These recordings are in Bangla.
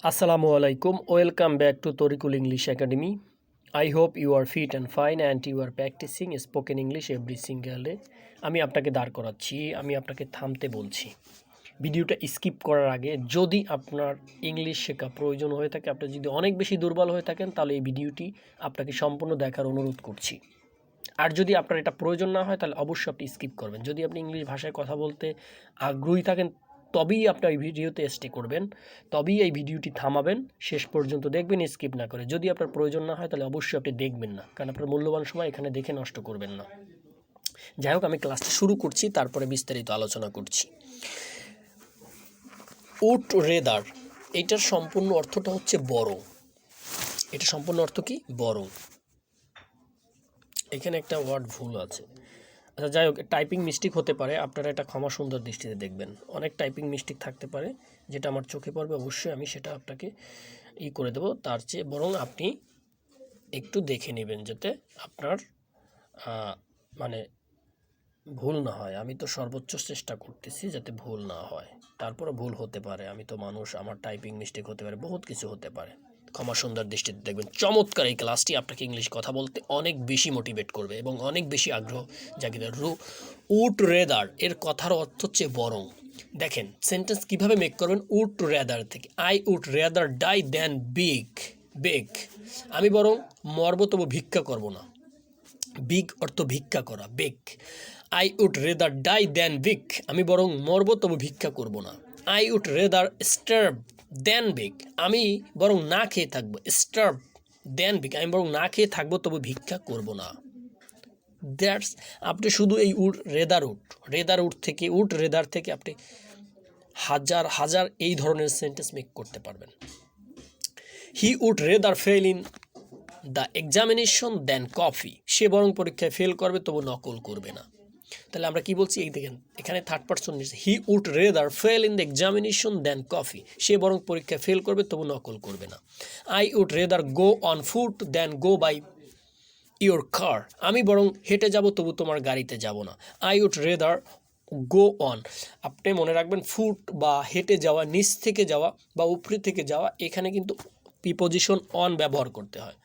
Assalamu alaikum. Welcome back to Torikul English Academy. I hope you are fit and fine and you are practicing spoken English every single day. আমি আপনাকে দাঁড় করাচ্ছি, আমি আপনাকে থামতে বলছি। ভিডিওটা স্কিপ করার আগে যদি আপনার ইংলিশ শেখা প্রয়োজন হয়ে থাকে, আপনি যদি অনেক বেশি দুর্বল হয়ে থাকেন, তাহলে এই ভিডিওটি আপনাকে সম্পূর্ণ দেখার অনুরোধ করছি। আর যদি আপনার এটা প্রয়োজন না হয়, তাহলে অবশ্যই আপনি স্কিপ করবেন। যদি আপনি ইংলিশ ভাষায় কথা বলতে আগ্রহী থাকেন, তবেই আপনি এই ভিডিওতে স্টে করবেন, তবেই এই ভিডিওটি থামাবেন, শেষ পর্যন্ত দেখবেন স্কিপ না করে। যদি আপনার প্রয়োজন না হয়, তাহলে অবশ্যই আপনি দেখবেন না, কারণ আপনার মূল্যবান সময় এখানে দেখে নষ্ট করবেন না। যাই হোক, আমি ক্লাসটা শুরু করছি, তারপরে বিস্তারিত আলোচনা করছি। উড রেদার, এইটার সম্পূর্ণ অর্থটা হচ্ছে বরং। এটা সম্পূর্ণ অর্থ কি? বরং। এখানে একটা ওয়ার্ড ভুল আছে। আচ্ছা, যাই হোক, টাইপিং মিস্টেক হতে পারে, আপনারা এটা ক্ষমা সুন্দর দৃষ্টিতে দেখবেন। অনেক টাইপিং মিস্টেক থাকতে পারে, যেটা আমার চোখে পড়বে, অবশ্যই আমি সেটা আপনাকে করে দেবো। তার চেয়ে বরং আপনি একটু দেখে নেবেন, যাতে আপনার মানে ভুল না হয়। আমি তো সর্বোচ্চ চেষ্টা করতেছি যাতে ভুল না হয়, তারপরে ভুল হতে পারে। আমি তো মানুষ, আমার টাইপিং মিস্টেক হতে পারে, বহুত কিছু হতে পারে। ক্ষমা সুন্দর দৃষ্টিতে দেখবেন। চমৎকার এই ক্লাসটি আপনাকে ইংলিশ কথা বলতে অনেক বেশি মোটিভেট করবে এবং অনেক বেশি আগ্রহ জাগিয়ে দেবে। উড রেদার এর কথার অর্থ হচ্ছে বরং। দেখেন সেন্টেন্স কিভাবে মেক করবেন। উড রেদার থেকে I would rather die than beg. আমি বরং মরব তবু ভিক্ষা করব না। বিগ অর্থ ভিক্ষা করা, beg. I would rather die than beg, আমি বরং মরব তবু ভিক্ষা করব না। I would rather starve than beg, আমি বরং না খেয়ে থাকবো। স্টার্ভ দ্যান বিগ, আমি বরং না খেয়ে থাকবো তবু ভিক্ষা করব না। দ্যাটস, আপনি শুধু এই উড রেদার থেকে আপনি হাজার হাজার এই ধরনের সেন্টেন্স মেক করতে পারবেন। He would rather fail in the examination than copy, সে বরং পরীক্ষায় ফেল করবে তবু নকল করবে না। তাহলে আমরা কি বলছি? এই দেখেন, এখানে থার্ড পারসন নিচ্ছে। He would rather fail in the examination than copy, সে বরং পরীক্ষায় ফেল করবে তবু নকল করবে না। I would rather go on foot then go by your car, আমি বরং হেঁটে যাব তবু তোমার গাড়িতে যাব না। I would rather go on, আপনি মনে রাখবেন, ফুট বা হেঁটে যাওয়া, নিচ থেকে যাওয়া বা উপরে থেকে যাওয়া, এখানে কিন্তু প্রিপোজিশন অন ব্যবহার করতে হয়।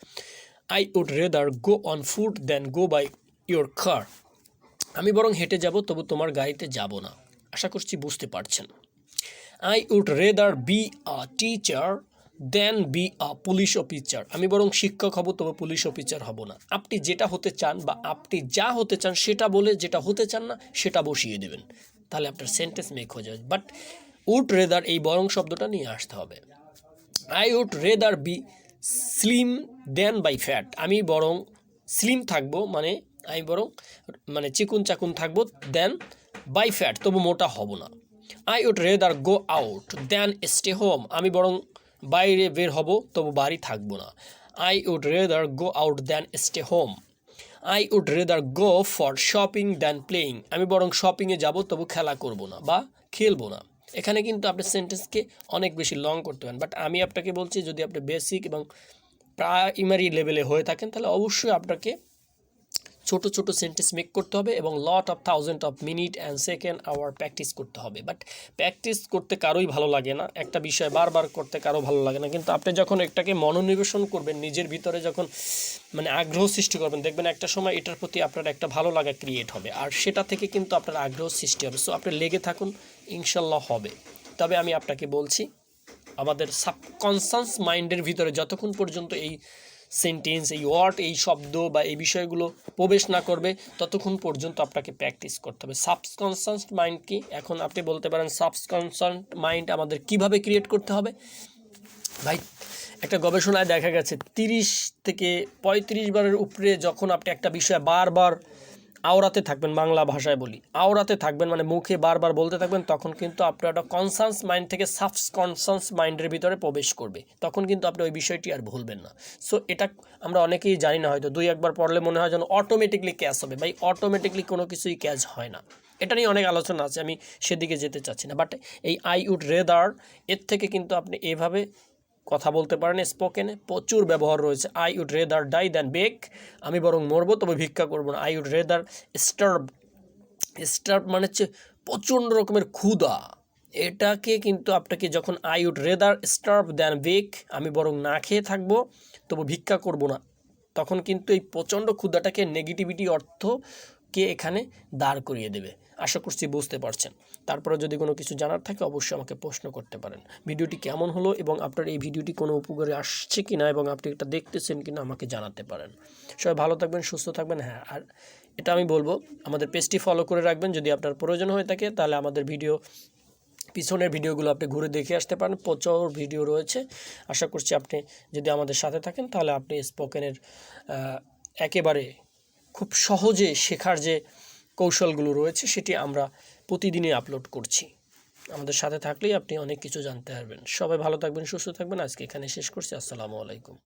I would rather go on foot then go by your car, আমি বরং হেঁটে যাব তবু তোমার গাড়িতে যাব না। আশা করছি বুঝতে পারছেন। I would rather be a teacher then be a police officer, আমি বরং শিক্ষক হব তবে পুলিশ অফিসার হব না। আপনি যেটা হতে চান বা আপনি যা হতে চান সেটা বলে, যেটা হতে চান না সেটা বসিয়ে দেবেন, তাহলে আপনার সেন্টেন্স মেক হয়ে যাবে। বাট উড রেদার, এই বরং শব্দটা নিয়ে আসতে হবে। I would rather be slim then by fat, আমি বরং স্লিম থাকবো, আমি বরং চিকুন চাকুন থাকবো, দেন বাই ফ্যাট, তবু মোটা হব না। I would rather go out then stay home, আমি বরং বাইরে বের হব তবু বাড়ি থাকবো না। I would rather go out then stay home. I would rather go for shopping then playing, আমি বরং শপিংয়ে যাব তবু খেলা করব না বা খেলবো না। এখানে কিন্তু আপনি সেন্টেন্সকে অনেক বেশি লং করতে পারেন, বাট আমি আপনাকে বলছি, যদি আপনি বেসিক এবং প্রাইমারি লেভেলে হয়ে থাকেন, তাহলে অবশ্যই আপনাকে ছোট ছোট সেন্টেন্স মেক করতে হবে এবং lot of thousand of minute and second hour practice করতে হবে। বাট প্র্যাকটিস করতে কারোই ভালো লাগে না, একটা বিষয় বারবার করতে কারো ভালো লাগে না, কিন্তু আপনি যখন এটাকে মনোনিবেশন করবেন, নিজের ভিতরে যখন আগ্রহ সৃষ্টি করবেন, দেখবেন একটা সময় এটার প্রতি আপনার একটা ভালো লাগা ক্রিয়েট হবে, আর সেটা থেকে কিন্তু আপনার আগ্রহ সৃষ্টি হবে। সো আপনি লেগে থাকুন, ইনশাল্লাহ হবে। তবে আমি আপনাকে বলছি, আমাদের সাবকনসাস মাইন্ডের ভিতরে যতক্ষণ পর্যন্ত এই সেন্টেন্স, এই ওয়ার্ড, এই শব্দ বা এই বিষয়গুলো প্রবেশ না করবে, ততক্ষণ পর্যন্ত আপনাকে প্র্যাকটিস করতে হবে। সাবকনসাস মাইন্ড কি? এখন আপনি বলতে পারেন সাবকনসাস মাইন্ড আমাদের কিভাবে ক্রিয়েট করতে হবে? ভাই, একটা গবেষণায় দেখা গেছে 30 থেকে 35 বারের উপরে যখন আপনি একটা বিষয় বারবার আওড়াতে থাকবেন, বাংলা ভাষায় বলি আওড়াতে থাকবেন, মুখে বারবার বলতে থাকবেন, তখন কিন্তু আপনার একটা কনসাস মাইন্ড থেকে সাবকনসাস মাইন্ডের ভিতরে প্রবেশ করবে, তখন কিন্তু আপনি ওই বিষয়টি আর ভুলবেন না। সো এটা আমরা অনেকেই জানি না, হয়তো 2-1 বার পড়লে মনে হয় যেন অটোমেটিকলি ক্যাচ হবে। ভাই, অটোমেটিকলি কোনো কিছুই ক্যাচ হয় না। এটা নিয়ে অনেক আলোচনা আছে, আমি সেদিকে যেতে চাচ্ছি না। বাট এই আই উড রেদার, এর থেকে কিন্তু আপনি এভাবে কথা বলতে পারেন। স্পোকেনে প্রচুর ব্যবহার রয়েছে। I would rather die than beg, আমি বরং মরবো তবে ভিক্ষা করবো না। আই উড রেদার স্টার্ভ মানে হচ্ছে প্রচণ্ড রকমের ক্ষুধা, এটাকে কিন্তু আপনাকে যখন I would rather starve than beg, আমি বরং না খেয়ে থাকবো তবু ভিক্ষা করব না, তখন কিন্তু এই প্রচণ্ড ক্ষুধাটাকে নেগেটিভিটি অর্থকে এখানে দাঁড় করিয়ে দেবে। আশা করছি বুঝতে পারছেন। তারপরে যদি কোনো কিছু জানার থাকে অবশ্যই আমাকে প্রশ্ন করতে পারেন। ভিডিওটি কেমন হলো এবং আপনার এই ভিডিওটি কোনো উপকারে আসছে কিনা এবং আপনি এটা দেখতেছেন কিনা আমাকে জানাতে পারেন। সবাই ভালো থাকবেন, সুস্থ থাকবেন। হ্যাঁ, আর এটা আমি বলবো, আমাদের পেজটি ফলো করে রাখবেন। যদি আপনার প্রয়োজন হয়ে থাকে তাহলে আমাদের পিছনের ভিডিওগুলো আপনি ঘুরে দেখে আসতে পারেন, প্রচুর ভিডিও রয়েছে। আশা করছি আপনি যদি আমাদের সাথে থাকেন তাহলে আপনি স্পোকেনের একেবারে খুব সহজে শেখার যে কৌশলগুলো রয়েছে সেটি আমরা প্রতিদিনই আপলোড করছি। আমাদের সাথে থাকলেই আপনি অনেক কিছু জানতে পারবেন। সবাই ভালো থাকবেন, সুস্থ থাকবেন। আজকে এখানে শেষ করছি। আসসালামু আলাইকুম।